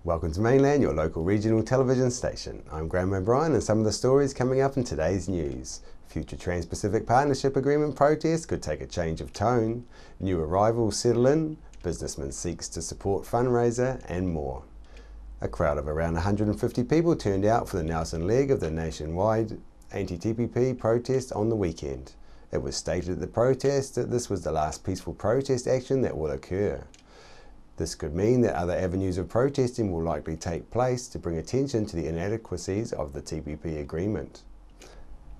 Welcome to Mainland, your local regional television station. I'm Graham O'Brien, and some of the stories coming up in today's news. Future Trans-Pacific Partnership Agreement protests could take a change of tone. New arrivals settle in. Businessman seeks to support fundraiser, and more. A crowd of around 150 people turned out for the Nelson leg of the nationwide anti-TPP protest on the weekend. It was stated at the protest that this was the last peaceful protest action that will occur. This could mean that other avenues of protesting will likely take place to bring attention to the inadequacies of the TPP agreement.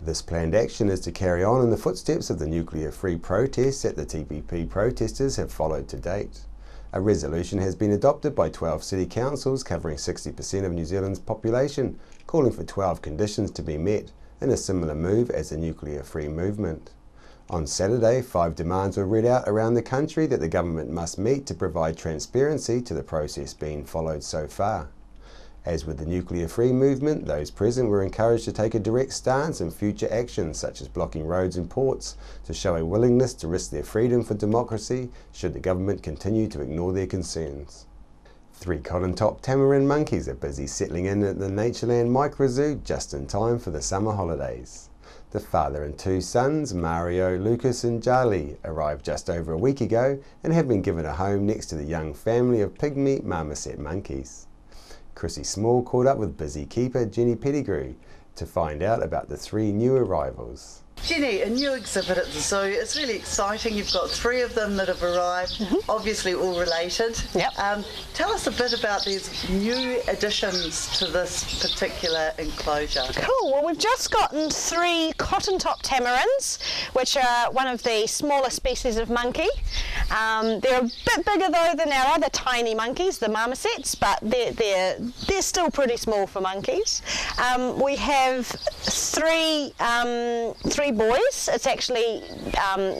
This planned action is to carry on in the footsteps of the nuclear-free protests that the TPP protesters have followed to date. A resolution has been adopted by 12 city councils covering 60% of New Zealand's population, calling for 12 conditions to be met in a similar move as the nuclear-free movement. On Saturday, 5 demands were read out around the country that the government must meet to provide transparency to the process being followed so far. As with the nuclear-free movement, those present were encouraged to take a direct stance in future actions such as blocking roads and ports to show a willingness to risk their freedom for democracy should the government continue to ignore their concerns. 3 cotton-top tamarin monkeys are busy settling in at the Natureland Micro Zoo just in time for the summer holidays. The father and 2 sons, Mario, Lucas and Charlie, arrived just over a week ago and have been given a home next to the young family of pygmy marmoset monkeys. Chrissy Small caught up with busy keeper Jenny Pettigrew to find out about the 3 new arrivals. Jenny, a new exhibit at the zoo. It's really exciting. You've got 3 of them that have arrived, obviously all related. Yep. Tell us a bit about these new additions to this particular enclosure. Cool. Well, we've just gotten 3 cotton-top tamarins, which are one of the smaller species of monkey. They're a bit bigger though than our other tiny monkeys, the marmosets, but they're still pretty small for monkeys. We have 3 boys. It's actually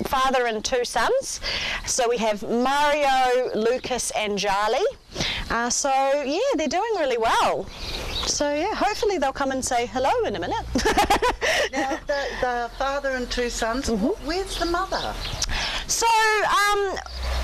father and 2 sons. So we have Mario, Lucas and Charlie. So yeah, they're doing really well. So yeah, hopefully they'll come and say hello in a minute. Now, the father and 2 sons, where's the mother? So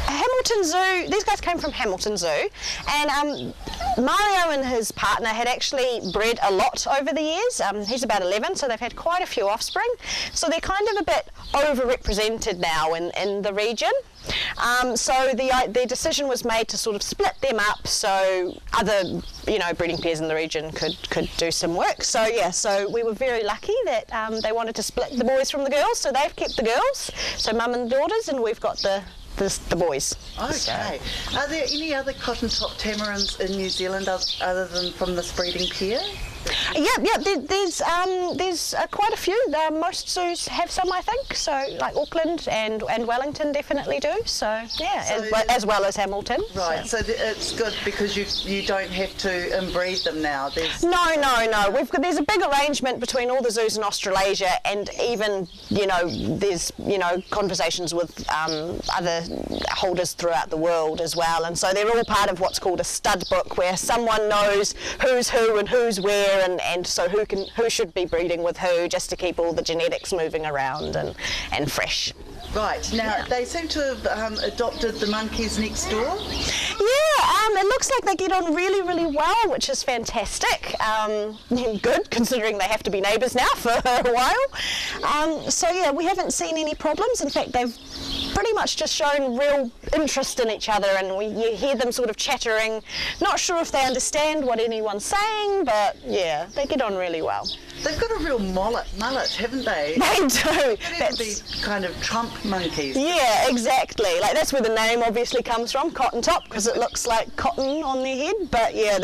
Hamilton Zoo, these guys came from Hamilton Zoo, and Mario and his partner had actually bred a lot over the years. He's about 11, so they've had quite a few offspring. So they're kind of a bit overrepresented now in the region. So their decision was made to sort of split them up so other breeding pairs in the region could do some work. So yeah, so we were very lucky that they wanted to split the boys from the girls, so they've kept the girls, so mum and daughters, and we've got the boys. Okay. So. Are there any other cotton-top tamarins in New Zealand other than from this breeding pair? Yeah. There's quite a few. Most zoos have some, I think. So like Auckland and Wellington definitely do. So yeah, so as well as Hamilton. Right. So it's good because you don't have to inbreed them now. No. There's a big arrangement between all the zoos in Australasia, and even there's conversations with other holders throughout the world as well. And so they're all part of what's called a stud book, where someone knows who's who and who's where. And so who should be breeding with who, just to keep all the genetics moving around and fresh. Right, now they seem to have adopted the monkeys next door. Yeah, it looks like they get on really, really well, which is fantastic. Good, considering they have to be neighbours now for a while. So yeah, we haven't seen any problems. In fact, they've pretty much just shown real interest in each other, and you hear them sort of chattering. Not sure if they understand what anyone's saying, but yeah, they get on really well. They've got a real mullet, haven't they? They do. That'd be kind of Trump monkeys. Yeah, exactly. Like that's where the name obviously comes from, cotton top, because it looks like cotton on their head. But yeah,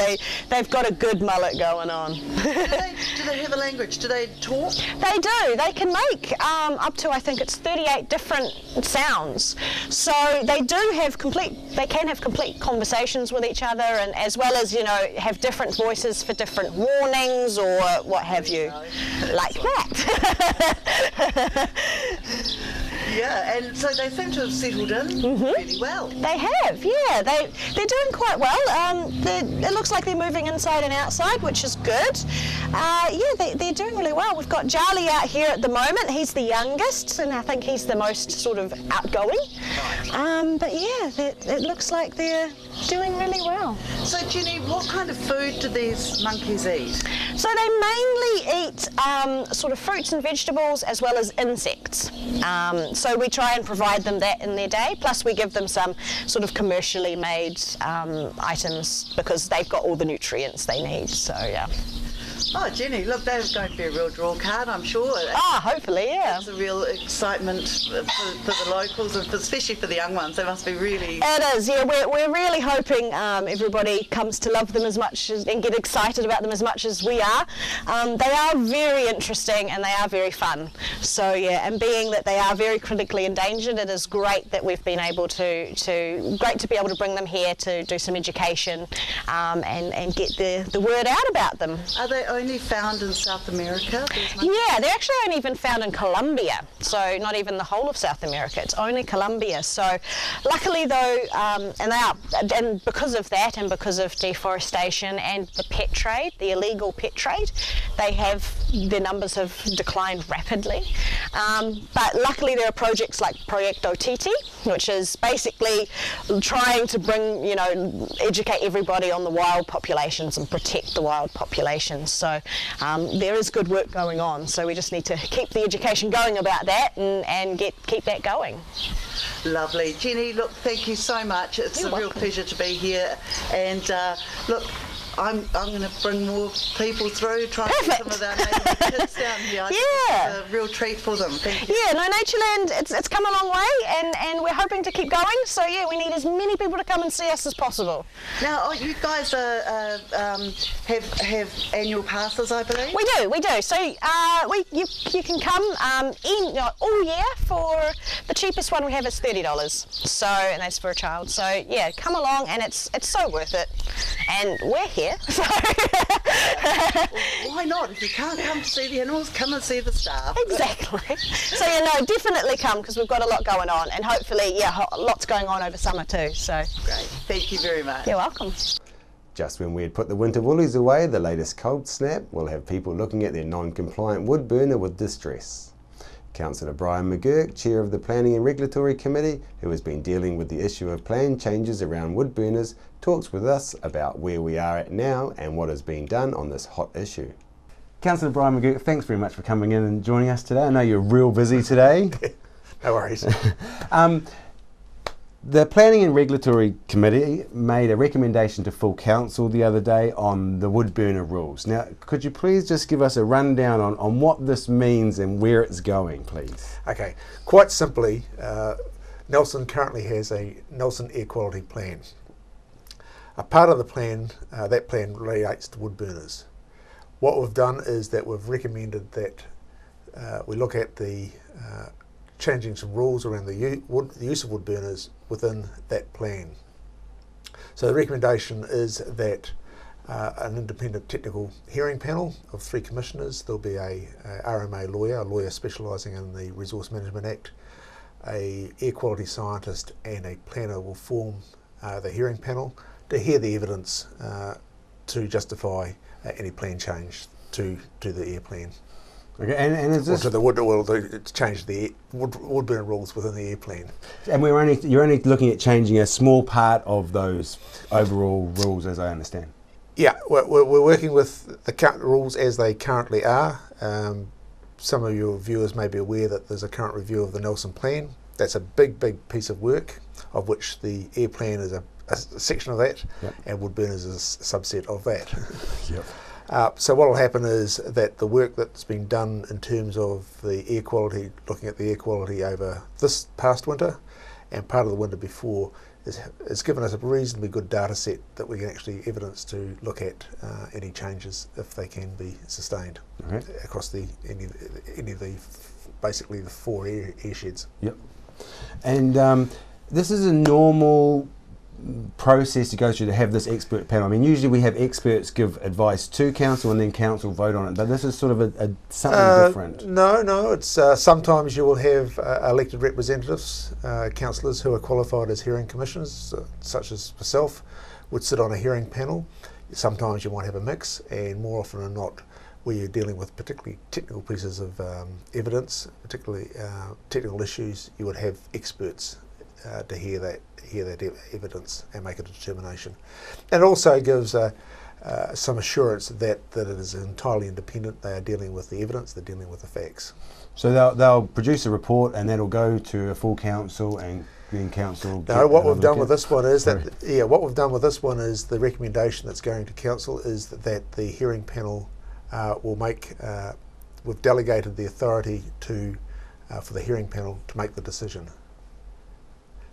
they've got a good mullet going on. Do they have a language? Do they talk? They do. They can make up to, I think it's 38 different sounds. So they can have complete conversations with each other, and as well as have different voices for different warnings or what have you. Like that. Yeah, and so they seem to have settled in really well. They have, yeah. They're doing quite well. It looks like they're moving inside and outside, which is good. Yeah, they're doing really well. We've got Charlie out here at the moment. He's the youngest, and I think he's the most sort of outgoing. But yeah, it looks like they're doing really well. So Jenny, what kind of food do these monkeys eat? So they mainly eat sort of fruits and vegetables as well as insects. So we try and provide them that in their day, plus we give them some sort of commercially made items because they've got all the nutrients they need, so yeah. Oh, Jenny, look, they're going to be a real draw card, I'm sure. Hopefully, yeah. It's a real excitement for the locals, and especially for the young ones. They must be really... It is, yeah. We're really hoping everybody comes to love them as much and get excited about them as much as we are. They are very interesting and they are very fun. So, yeah, and being that they are very critically endangered, it is great that we've been able great to be able to bring them here to do some education and get the word out about them. Are they only found in South America? Yeah, they're actually only even found in Colombia, so not even the whole of South America, it's only Colombia. So luckily though, and because of that and because of deforestation and the pet trade, the illegal pet trade, their numbers have declined rapidly. But luckily there are projects like Proyecto Titi, which is basically trying to bring, educate everybody on the wild populations and protect the wild populations. So there is good work going on, so we just need to keep the education going about that and keep that going. Lovely. Jenny, look, thank you so much. It's a real pleasure to be here. And look, I'm going to bring more people through, try and get some of our native kids down here. Yeah. It's a real treat for them. Thank you. Yeah, no, Natureland, it's come a long way, and we're hoping to keep going. So yeah, we need as many people to come and see us as possible. Now, you guys have annual passes, I believe? We do. So you can come all year. For the cheapest one we have is $30. So, and that's for a child. So yeah, come along, and it's so worth it. And we're here. So. Well, why not? If you can't come to see the animals, come and see the staff. Exactly. So definitely come, because we've got a lot going on, and hopefully, lots going on over summer too. So great. Thank you very much. You're welcome. Just when we had put the winter woolies away, the latest cold snap will have people looking at their non-compliant wood burner with distress. Councillor Brian McGurk, Chair of the Planning and Regulatory Committee, who has been dealing with the issue of plan changes around wood burners, talks with us about where we are at now and what has been done on this hot issue. Councillor Brian McGurk, thanks very much for coming in and joining us today. I know you're real busy today. No worries. The Planning and Regulatory Committee made a recommendation to full council the other day on the wood burner rules. Now, could you please just give us a rundown on what this means and where it's going, please? Okay, quite simply, Nelson currently has a Nelson Air Quality Plan. A part of the plan, that plan relates to wood burners. What we've done is that we've recommended that we look at the changing some rules around the use of wood burners within that plan. So the recommendation is that an independent technical hearing panel of 3 commissioners, there'll be a RMA lawyer, a lawyer specialising in the Resource Management Act, a air quality scientist and a planner will form the hearing panel to hear the evidence to justify any plan change to the air plan. Okay, and is this to the wood? Well, to change the wood burner rules within the air plan. And you're only looking at changing a small part of those overall rules, as I understand. Yeah, we're working with the current rules as they currently are. Some of your viewers may be aware that there's a current review of the Nelson Plan. That's a big piece of work, of which the air plan is a section of that, yep. And wood burners is a subset of that. Yep. So what will happen is that the work that's been done in terms of the air quality, looking at the air quality over this past winter and part of the winter before, has given us a reasonably good data set that we can actually evidence to look at any changes if they can be sustained across any of the basically the 4 air sheds. Yep. And this is a normal process to go through to have this expert panel? I mean, usually we have experts give advice to council and then council vote on it, but this is sort of something different. No, it's sometimes you will have elected representatives, councillors who are qualified as hearing commissioners, such as myself, would sit on a hearing panel. Sometimes you might have a mix, and more often than not, where you're dealing with particularly technical pieces of evidence, particularly technical issues, you would have experts to hear that evidence and make a determination. And it also gives some assurance that it is entirely independent. They are dealing with the evidence, they're dealing with the facts. So they'll produce a report and that'll go to a full council, and then council. No, what we've done with this one is what we've done with this one is the recommendation that's going to council is that the hearing panel will make. We've delegated the authority to for the hearing panel to make the decision.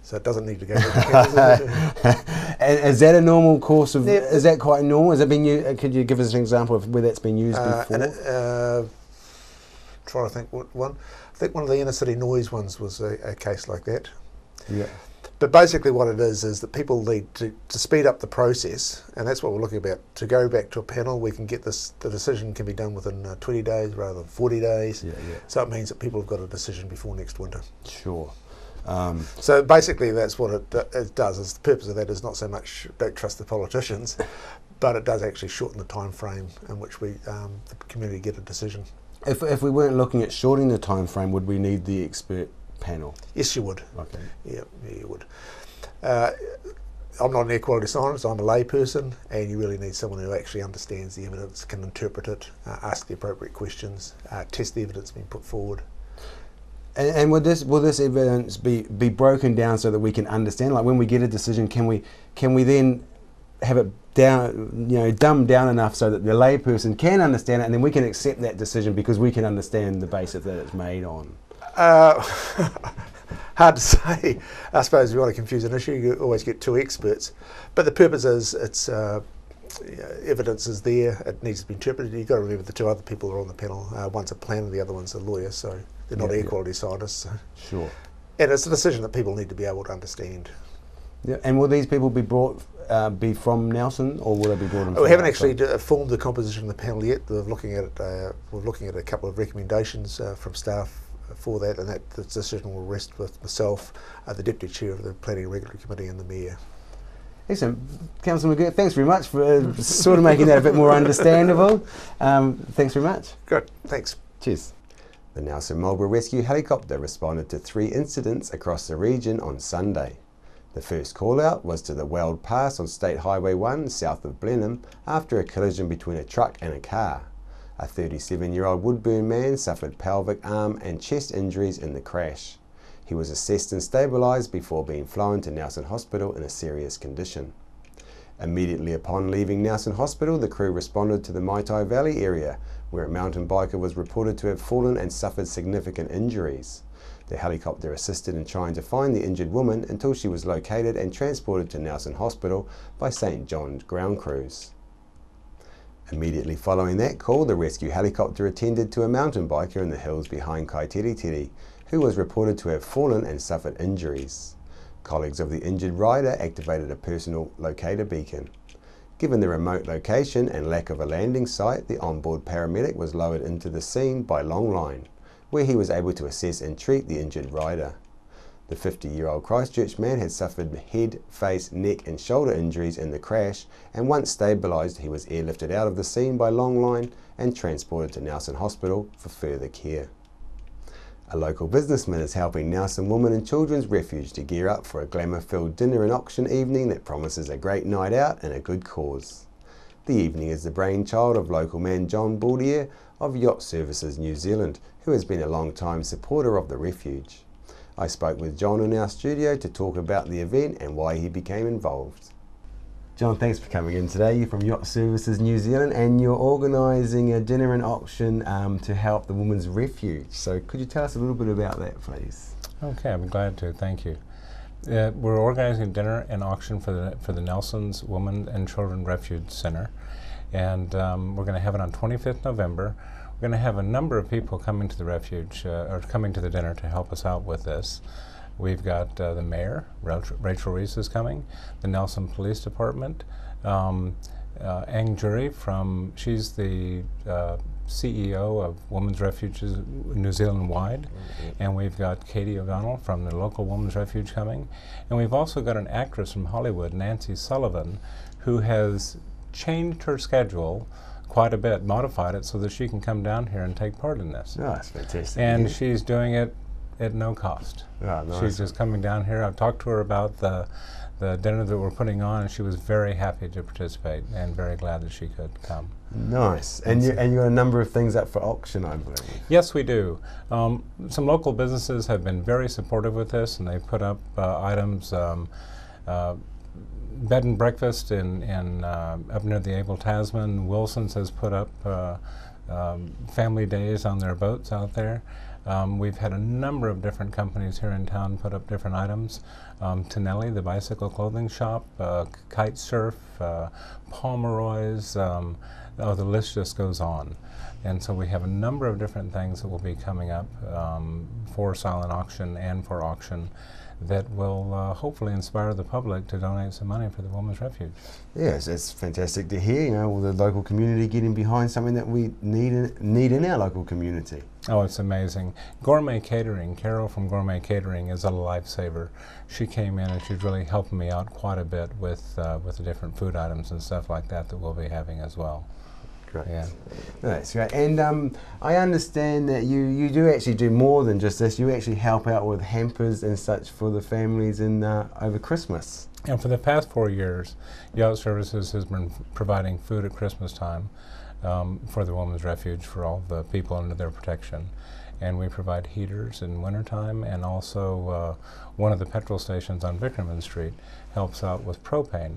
So it doesn't need to go to the council. And is that a normal course of? Yeah. Is that quite normal? Has it been used? Could you give us an example of where that's been used before? Trying to think what one. I think one of the inner city noise ones was a case like that. Yeah. But basically what it is that people need to speed up the process, and that's what we're looking at. To go back to a panel, we can get this, the decision can be done within 20 days rather than 40 days. Yeah, yeah. So it means that people have got a decision before next winter. Sure. So basically that's what it does. Is the purpose of that is not so much don't trust the politicians, but it does actually shorten the time frame in which we the community get a decision. If we weren't looking at shortening the time frame, would we need the expert panel? Yes, you would. Okay. Yeah, you would. I'm not an air quality scientist, I'm a lay person, and you really need someone who actually understands the evidence, can interpret it, ask the appropriate questions, test the evidence being put forward. And will this evidence be broken down so that we can understand? Like when we get a decision, can we then have it down, dumbed down enough so that the layperson can understand it, and then we can accept that decision because we can understand the basis that it's made on? Hard to say. I suppose if you want to confuse an issue, you always get two experts. But the purpose is it's evidence is there. It needs to be interpreted. You've got to remember the two other people who are on the panel. One's a planner, the other one's a lawyer. So they're not air quality scientists. So. Sure. And it's a decision that people need to be able to understand. Yeah. And will these people be brought be from Nelson, or will they be brought in? We haven't actually formed the composition of the panel yet. We're looking at it. We're looking at a couple of recommendations from staff for that, and that the decision will rest with myself, the Deputy Chair of the Planning and Regulatory Committee, and the Mayor. Excellent. Councillor McGirt, thanks very much for sort of making that a bit more understandable. Thanks very much. Good, thanks. Cheers. The Nelson Marlborough Rescue Helicopter responded to 3 incidents across the region on Sunday. The first call out was to the Weld Pass on State Highway 1 south of Blenheim after a collision between a truck and a car. A 37-year-old Woodburn man suffered pelvic, arm and chest injuries in the crash. He was assessed and stabilised before being flown to Nelson Hospital in a serious condition. Immediately upon leaving Nelson Hospital, the crew responded to the Maitai Valley area, where a mountain biker was reported to have fallen and suffered significant injuries. The helicopter assisted in trying to find the injured woman until she was located and transported to Nelson Hospital by St John's ground crews. Immediately following that call, the rescue helicopter attended to a mountain biker in the hills behind Kaiteritiri, who was reported to have fallen and suffered injuries. Colleagues of the injured rider activated a personal locator beacon. Given the remote location and lack of a landing site, the onboard paramedic was lowered into the scene by Longline, where he was able to assess and treat the injured rider. The 50-year-old Christchurch man had suffered head, face, neck and shoulder injuries in the crash, and once stabilised he was airlifted out of the scene by Longline and transported to Nelson Hospital for further care. A local businessman is helping Nelson Women and Children's Refuge to gear up for a glamour-filled dinner and auction evening that promises a great night out and a good cause. The evening is the brainchild of local man John Boudier of Yacht Services New Zealand, who has been a long-time supporter of the refuge. I spoke with John in our studio to talk about the event and why he became involved. John, thanks for coming in today. You're from Yacht Services New Zealand and you're organising a dinner and auction to help the Women's Refuge. So could you tell us a little bit about that, please? Okay, I'd be glad to. Thank you. We're organising a dinner and auction for the Nelson's Women and Children Refuge Centre, and we're going to have it on 25th November. We're going to have a number of people coming to the refuge, or coming to the dinner to help us out with this. We've got the mayor, Rachel Reese, is coming, the Nelson Police Department, Ang Jury she's the CEO of Women's Refuges New Zealand-wide, and we've got Katie O'Donnell from the local Women's Refuge coming, and we've also got an actress from Hollywood, Nancy Sullivan, who has changed her schedule quite a bit, modified it so that she can come down here and take part in this. Oh, that's fantastic. And she's doing it at no cost. Oh, nice. She's just coming down here. I've talked to her about the dinner that we're putting on, and she was very happy to participate and very glad that she could come. Nice. And you got a number of things up for auction, I believe. Yes, we do. Some local businesses have been very supportive with this, and they put up items, bed and breakfast in up near the Abel Tasman. Wilson's has put up family days on their boats out there. We've had a number of different companies here in town put up different items. Tonelli, the bicycle clothing shop, Kite Surf, Pomeroy's, the list just goes on. And so we have a number of different things that will be coming up for silent auction and for auction that will hopefully inspire the public to donate some money for the Women's Refuge. Yes, it's fantastic to hear, all the local community getting behind something that we need in our local community. Oh, it's amazing. Gourmet Catering, Carol from Gourmet Catering is a lifesaver. She came in and she's really helping me out quite a bit with the different food items and stuff like that we'll be having as well. Great. Yeah. That's great. And I understand that you do actually do more than just this. You actually help out with hampers and such for the families over Christmas. And for the past 4 years, Yacht Services has been providing food at Christmas time for the Women's Refuge for all the people under their protection. And we provide heaters in wintertime, and also one of the petrol stations on Vickerman Street helps out with propane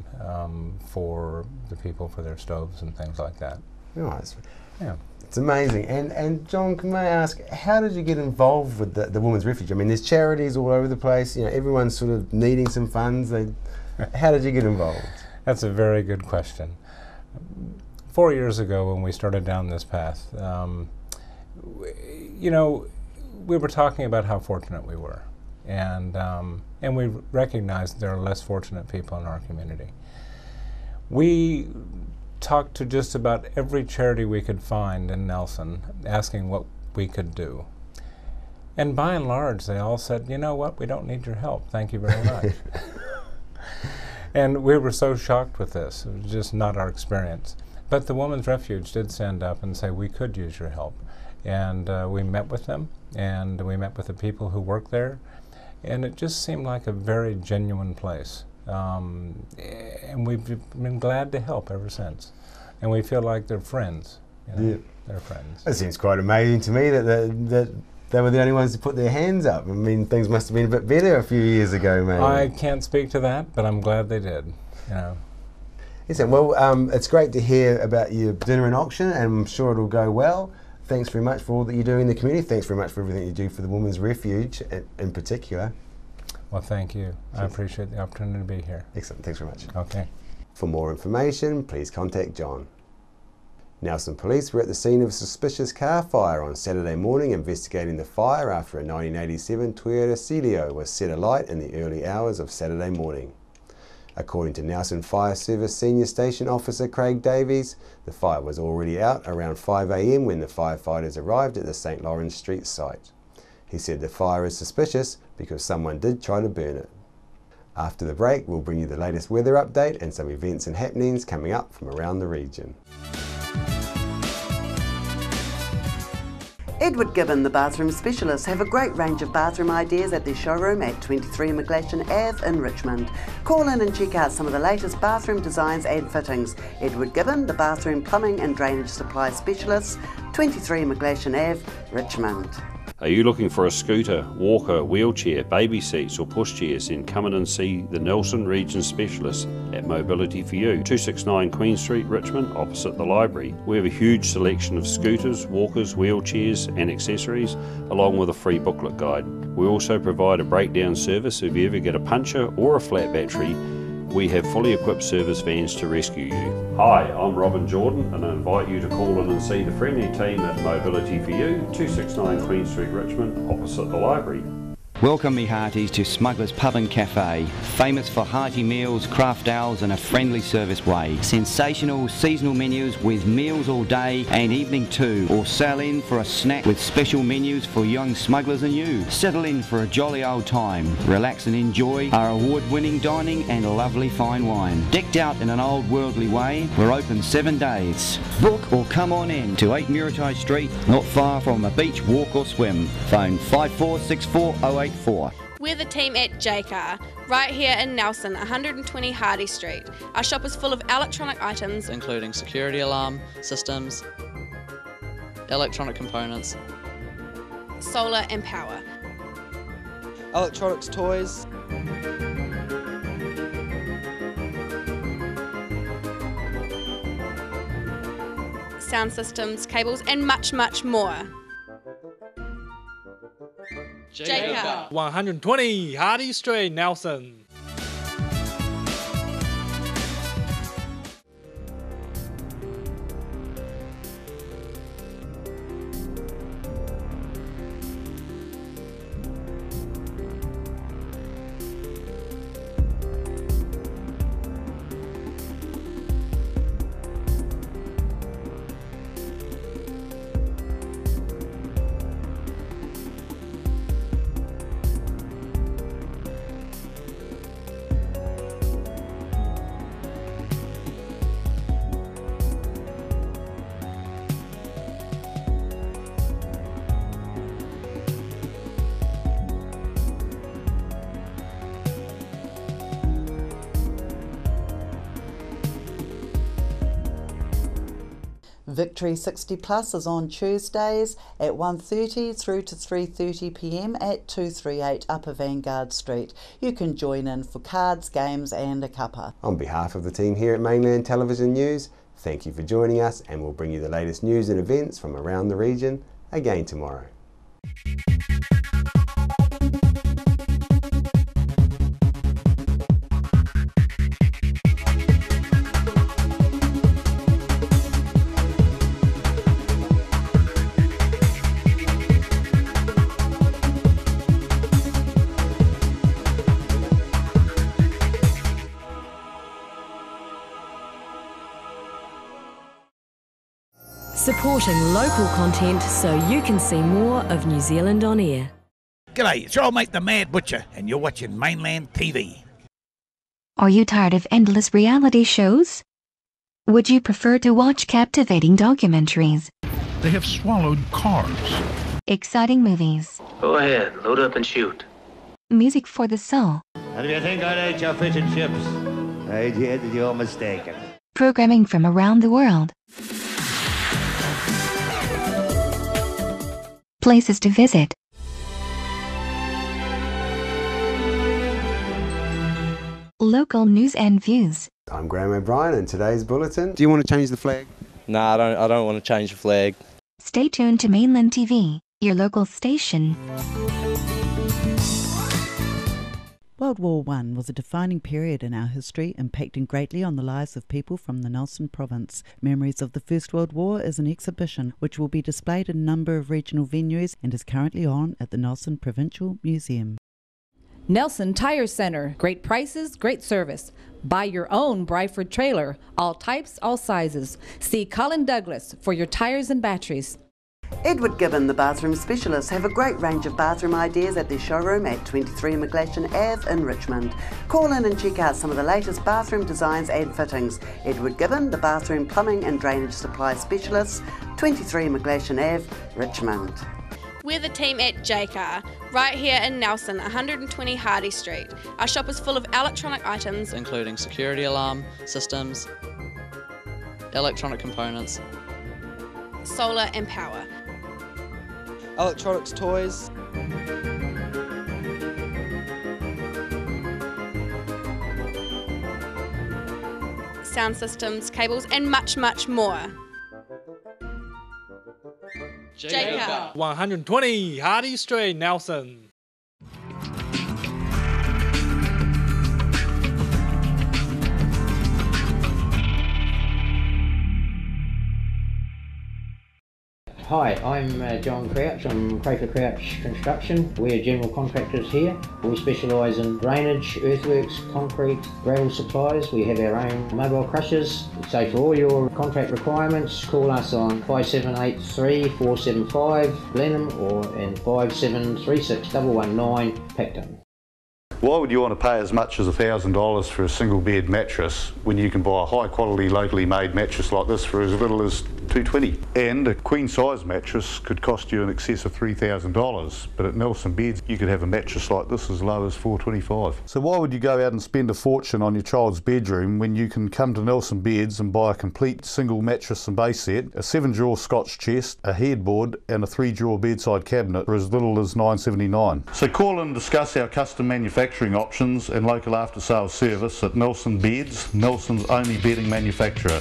for the people for their stoves and things like that. Nice. Yeah. It's amazing. And John, can I ask, how did you get involved with the Women's Refuge? I mean, there's charities all over the place. Everyone's sort of needing some funds. How did you get involved? That's a very good question. 4 years ago, when we started down this path, we were talking about how fortunate we were, and we recognized there are less fortunate people in our community. We talked to just about every charity we could find in Nelson, asking what we could do. And by and large, they all said, you know what, we don't need your help, thank you very much. And we were so shocked with this. It was just not our experience. But the Women's Refuge did stand up and say we could use your help. And we met with them, and we met with the people who work there, and it just seemed like a very genuine place. And we've been glad to help ever since. And we feel like they're friends. Yeah. They're friends. It seems quite amazing to me that they were the only ones to put their hands up. I mean, things must have been a bit better a few years ago, maybe. I can't speak to that, but I'm glad they did. Listen, well, it's great to hear about your dinner and auction, and I'm sure it'll go well. Thanks very much for all that you do in the community. Thanks very much for everything you do for the Women's Refuge in particular. Well, thank you. I appreciate the opportunity to be here. Excellent. Thanks very much. Okay. For more information, please contact John. Nelson Police were at the scene of a suspicious car fire on Saturday morning, investigating the fire after a 1987 Toyota Celio was set alight in the early hours of Saturday morning. According to Nelson Fire Service Senior Station Officer Craig Davies, the fire was already out around 5 AM when the firefighters arrived at the St. Lawrence Street site. He said the fire is suspicious because someone did try to burn it. After the break, we'll bring you the latest weather update and some events and happenings coming up from around the region. Edward Gibbon, the bathroom specialist, have a great range of bathroom ideas at their showroom at 23 McGlashan Ave in Richmond. Call in and check out some of the latest bathroom designs and fittings. Edward Gibbon, the bathroom plumbing and drainage supply specialist, 23 McGlashan Ave, Richmond. Are you looking for a scooter, walker, wheelchair, baby seats or pushchairs? Then come in and see the Nelson Region Specialist at Mobility for You, 269 Queen Street, Richmond, opposite the library. We have a huge selection of scooters, walkers, wheelchairs and accessories, along with a free booklet guide. We also provide a breakdown service if you ever get a puncture or a flat battery. We have fully equipped service vans to rescue you. Hi, I'm Robin Jordan, and I invite you to call in and see the friendly team at Mobility for You, 269 Queen Street, Richmond, opposite the library. Welcome me hearties to Smuggler's Pub and Cafe, famous for hearty meals, craft ales and a friendly service way. Sensational seasonal menus with meals all day and evening too, or sail in for a snack with special menus for young smugglers and you. Settle in for a jolly old time, relax and enjoy our award-winning dining and lovely fine wine. Decked out in an old worldly way, we're open 7 days. Book or come on in to 8 Muritai Street, not far from a beach, walk or swim. Phone 546408. We're the team at JCar, right here in Nelson, 120 Hardy Street. Our shop is full of electronic items, including security alarm systems, electronic components, solar and power, electronics toys, sound systems, cables and much, much more. JCar. 120 Hardy Street, Nelson. Victory 60 Plus is on Tuesdays at 1:30 through to 3:30 p.m. at 238 Upper Vanguard Street. You can join in for cards, games and a cuppa. On behalf of the team here at Mainland Television News, thank you for joining us, and we'll bring you the latest news and events from around the region again tomorrow. Supporting local content so you can see more of New Zealand on air. G'day, it's your old mate the Mad Butcher, and you're watching Mainland TV. Are you tired of endless reality shows? Would you prefer to watch captivating documentaries? They have swallowed cars. Exciting movies. Go ahead, load up and shoot. Music for the soul. And if you think I'd ate your fish and chips, I did, you're mistaken. Programming from around the world. Places to visit. Local news and views. I'm Graham O'Brien, and today's bulletin. Do you want to change the flag? No, I don't want to change the flag. Stay tuned to Mainland TV, your local station. World War I was a defining period in our history, impacting greatly on the lives of people from the Nelson province. Memories of the First World War is an exhibition which will be displayed in a number of regional venues and is currently on at the Nelson Provincial Museum. Nelson Tire Center. Great prices, great service. Buy your own Bryford trailer. All types, all sizes. See Colin Douglas for your tires and batteries. Edward Gibbon, the bathroom specialist, have a great range of bathroom ideas at their showroom at 23 McGlashan Ave in Richmond. Call in and check out some of the latest bathroom designs and fittings. Edward Gibbon, the bathroom plumbing and drainage supply specialist, 23 McGlashan Ave, Richmond. We're the team at JCar, right here in Nelson, 120 Hardy Street. Our shop is full of electronic items, including security alarm systems, electronic components, solar and power, electronics toys, sound systems, cables and much, much more. JCar. 120 Hardy Street, Nelson. Hi, I'm John Crouch. I'm Crafer Crouch Construction. We're general contractors here. We specialise in drainage, earthworks, concrete, gravel supplies. We have our own mobile crushers. So for all your contract requirements, call us on 5783 475 Blenheim or in 5736 119 Picton. Why would you want to pay as much as $1,000 for a single bed mattress when you can buy a high quality locally made mattress like this for as little as $220? And a queen size mattress could cost you in excess of $3,000, but at Nelson Beds you could have a mattress like this as low as $425. So why would you go out and spend a fortune on your child's bedroom when you can come to Nelson Beds and buy a complete single mattress and base set, a 7-drawer Scotch chest, a headboard and a 3-drawer bedside cabinet for as little as $979? So call and discuss our custom manufacturing options and local after sales service at Nelson Beds, Nelson's only bedding manufacturer.